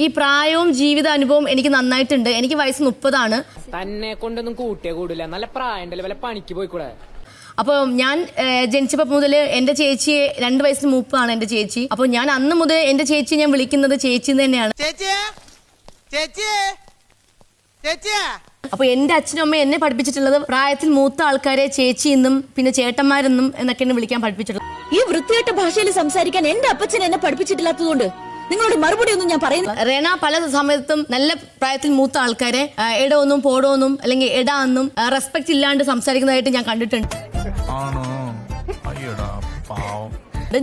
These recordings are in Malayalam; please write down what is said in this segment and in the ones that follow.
ഈ പ്രായവും ജീവിത അനുഭവം എനിക്ക് നന്നായിട്ടുണ്ട്. എനിക്ക് വയസ്സ് 30 തന്നെ കൊണ്ടൊന്നും കൂട്ടിയേ കൂടില്ല. നല്ല പ്രായണ്ടല്ലേ, വല്ല പണിക്ക് പോയിക്കൂടെ? അപ്പോൾ ഞാൻ ജനിച്ചപ്പോൾ മുതൽ എൻ്റെ ചേച്ചിയെ 2 വയസ്സിന് മൂപ്പാണ് എൻ്റെ ചേച്ചി. അപ്പോൾ ഞാൻ അന്ന് മുതൽ എൻ്റെ ചേച്ചി ഞാൻ വിളിക്കുന്നത് ചേച്ചി തന്നെയാണ്. അപ്പോൾ എൻ്റെ അച്ഛനും അമ്മയും എന്നെ പഠിപ്പിച്ചിട്ടുള്ളത് പ്രായത്തിൽ മൂത്ത ആൾക്കാരെ ചേച്ചി എന്നും പിന്നെ ചേട്ടന്മാരെന്നും എന്നൊക്കെയാണ് വിളിക്കാൻ പഠിപ്പിച്ചിട്ടുള്ളത്. ഈ വൃത്തികെട്ട ഭാഷയിൽ സംസാരിക്കാൻ എന്റെ അപ്പച്ചൻ എന്നെ പഠിപ്പിച്ചിട്ടില്ലാത്തതുകൊണ്ട് നിങ്ങളോട് മറുപടി ഒന്നും ഞാൻ പറയുന്നില്ല. റേന പല സമയത്തും നല്ല പ്രായത്തിൽ മൂത്ത ആൾക്കാരെ എടോന്നും പോടോന്നും അല്ലെങ്കിൽ എടാന്നും റെസ്പെക്ട് ഇല്ലാണ്ട് സംസാരിക്കുന്നതായിട്ട് ഞാൻ കണ്ടിട്ടുണ്ട്.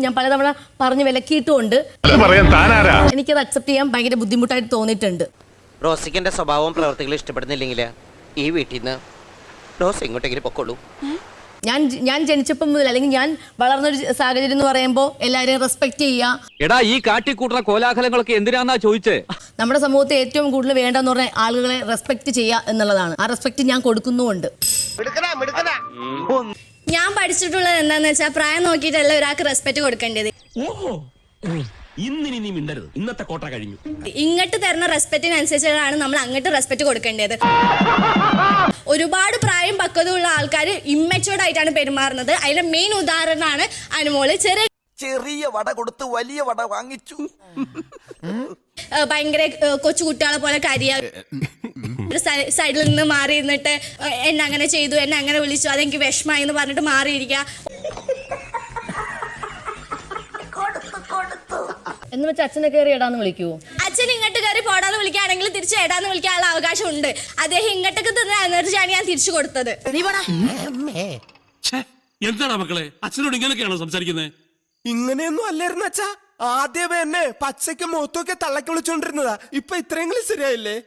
ഞാൻ പലതവണ പറഞ്ഞ് വിലക്കിയിട്ടുമുണ്ട്. എനിക്കത് അക്സെപ്റ്റ് ചെയ്യാൻ ഭയങ്കര ബുദ്ധിമുട്ടായിട്ട് തോന്നിയിട്ടുണ്ട്. റോസിക്കിന്റെ സ്വഭാവവും പ്രവർത്തികളും ഇഷ്ടപ്പെടുന്നില്ലെങ്കിൽ ഈ വീട്ടിൽ നിന്ന് റോസ് ഇങ്ങോട്ടെങ്കിലും പൊക്കോളൂ. ഞാൻ ജനിച്ചപ്പം മുതൽ അല്ലെങ്കിൽ ഞാൻ വളർന്നൊരു സാഹചര്യം എന്ന് പറയുമ്പോൾ എല്ലാവരെയും റെസ്പെക്ട് ചെയ്യുക. എടാ ഈ കാട്ടിക്കൂട്ടുന്ന കോലാഹലങ്ങളൊക്കെ എന്തിനാന്നാ ചോദിച്ചേ? നമ്മുടെ സമൂഹത്തെ ഏറ്റവും കൂടുതൽ വേണ്ടെന്ന് പറഞ്ഞ ആളുകളെ റെസ്പെക്ട് ചെയ്യുക എന്നുള്ളതാണ്. ആ റെസ്പെക്ട് ഞാൻ കൊടുക്കുന്നുമുണ്ട്. ഞാൻ പഠിച്ചിട്ടുള്ളത് എന്താന്ന് വെച്ചാൽ പ്രായം നോക്കിയിട്ടല്ല ഒരാൾക്ക് റെസ്പെക്ട് കൊടുക്കേണ്ടത്. ഇന്നിനി നീ മിണ്ടരുത്, ഇന്നത്തെ കോട്ട കഴിഞ്ഞു. ഇങ്ങോട്ട് തരുന്ന റെസ്പെക്റ്റിനനുസരിച്ചാണ് നമ്മൾ അങ്ങോട്ട് റെസ്പെക്ട് കൊടുക്കേണ്ടത്. ഒരുപാട് പ്രായം പക്വതയുള്ള ആൾക്കാർ ഇമ്മച്ചുവേർഡ് ആയിട്ടാണ് പെരുമാറുന്നത്. അതിന്റെ മെയിൻ ഉദാഹരണമാണ് അനുമോള്. ചെറിയ വട കൊടുത്ത് വലിയ വട വാങ്ങിച്ചു. ഭയങ്കര കൊച്ചു കുട്ടികളെ പോലെ കരിയ സൈഡിൽ നിന്ന് മാറി നിന്നിട്ട് എന്നെ അങ്ങനെ ചെയ്തു, എന്നെ അങ്ങനെ വിളിച്ചു, അതെനിക്ക് വിഷമായി എന്ന് പറഞ്ഞിട്ട് മാറിയിരിക്കുക. എന്ന് വെച്ചാൽ അച്ഛനെ കയറി ഇടാന്ന് വിളിക്കൂ. അച്ഛൻ ഇങ്ങോട്ട് കയറി പോടാന്ന് വിളിക്കുകയാണെങ്കിൽ തിരിച്ച് ഇടാന്ന് വിളിക്കാനുള്ള അവകാശം ഉണ്ട്. അദ്ദേഹം ഇങ്ങോട്ടൊക്കെ തന്ന എനർജിയാണ് ഞാൻ തിരിച്ചു കൊടുത്തത്. എന്താണ് മക്കളെ അച്ഛനോട് ഇങ്ങനെയൊക്കെയാണോ സംസാരിക്കുന്നത്? ഇങ്ങനെയൊന്നും അല്ലായിരുന്നു അച്ഛാ. ആദ്യമേ എന്നെ പച്ചയ്ക്ക് മുഖത്തൊക്കെ തള്ളക്കി വിളിച്ചോണ്ടിരുന്നതാ. ഇപ്പൊ ഇത്രയെങ്കിലും ശരിയായില്ലേ?